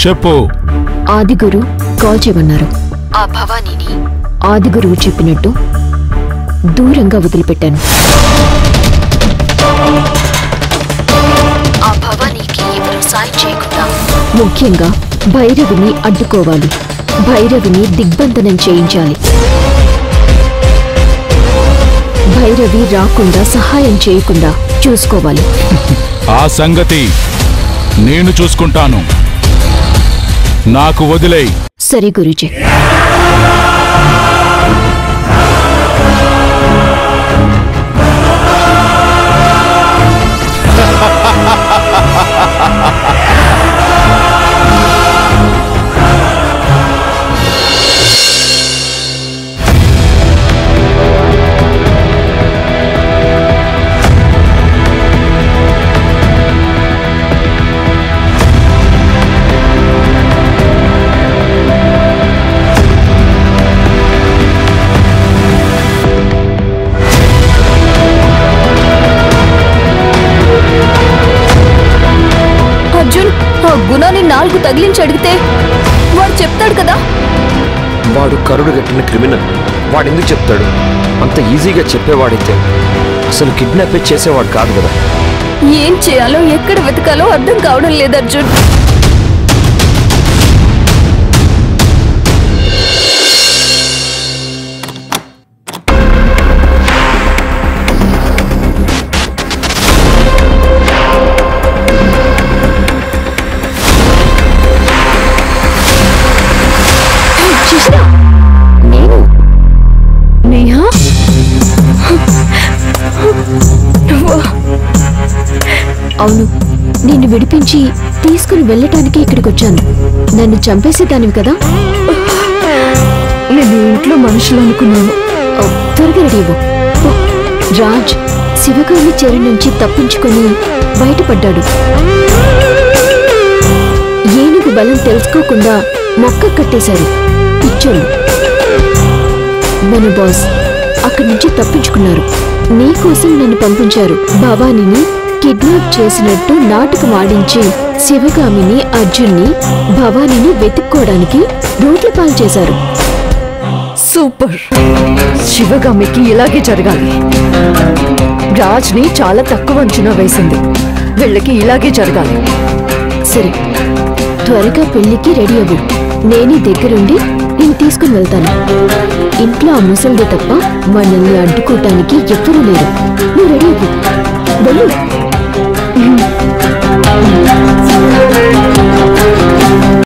చెప్పు. ఆదిగురు కాల్ చేయమన్నారు. ఆ భవానీని ఆదిగురువు చెప్పినట్టు దూరంగా వదిలిపెట్టాను. ఆ భవానీకి ఎవరు సాయం చేయకుండా ముఖ్యంగా భైరవిని అడ్డుకోవాలి. భైరవిని దిగ్బంధనం చేయించాలి. భైరవి రాకుండా సహాయం చేయకుండా చూసుకోవాలి. ఆ సంగతి నేను చూసుకుంటాను. నాకు వదిలేయ్. సరే గురూజీ. గుణాన్ని 4 తగిలించి అడిగితే వాడు చెప్తాడు కదా. వాడు కరుడు గట్టిన క్రిమినల్. వాడెందుకు చెప్తాడు? అంత ఈజీగా చెప్పేవాడైతే అసలు కిడ్నాప్ చేసేవాడు కాదు కదా. ఏం చేయాలో ఎక్కడ వెతకాలో అర్థం కావడం లేదు అర్జున్. అవును, నిన్ను విడిపించి తీసుకుని వెళ్ళటానికి ఇక్కడికొచ్చాను. నన్ను చంపేసేదానివి కదా. నేను ఇంట్లో మనుషులు అనుకున్నాను. త్వరగా రెడీ అవ్వు. రాజ్ శివగామి చెర నుంచి తప్పించుకొని బయటపడ్డాడు. ఏనుగు బలం తెలుసుకోకుండా మొక్క కట్టేశారు పిచ్చోళ్ళు. మన బాస్ అక్కడి నుంచి తప్పించుకున్నారు. నీకోసం నన్ను పంపించారు. భవానీని కిడ్నాప్ చేసినట్టు నాటకం ఆడించి శివగామిని, అర్జున్ని, భవానీని వెతుక్కోవడానికి రోడ్ల పాలు చేశారు. సూపర్. శివగామికి ఇలాగే జరగాలి. రాజ్ని చాలా తక్కువ అంచనా వేసింది. వీళ్ళకి ఇలాగే జరగాలి. సరే, త్వరగా పెళ్లికి రెడీ అవ్వు. నేనే దగ్గరుండి నేను తీసుకుని వెళ్తాను. ఇంట్లో ఆ ముసలిదే తప్ప మనల్ని అడ్డుకోవటానికి ఎవ్వరూ లేరు. నువ్వు రెడీ అవ్వు. వెళ్ళు.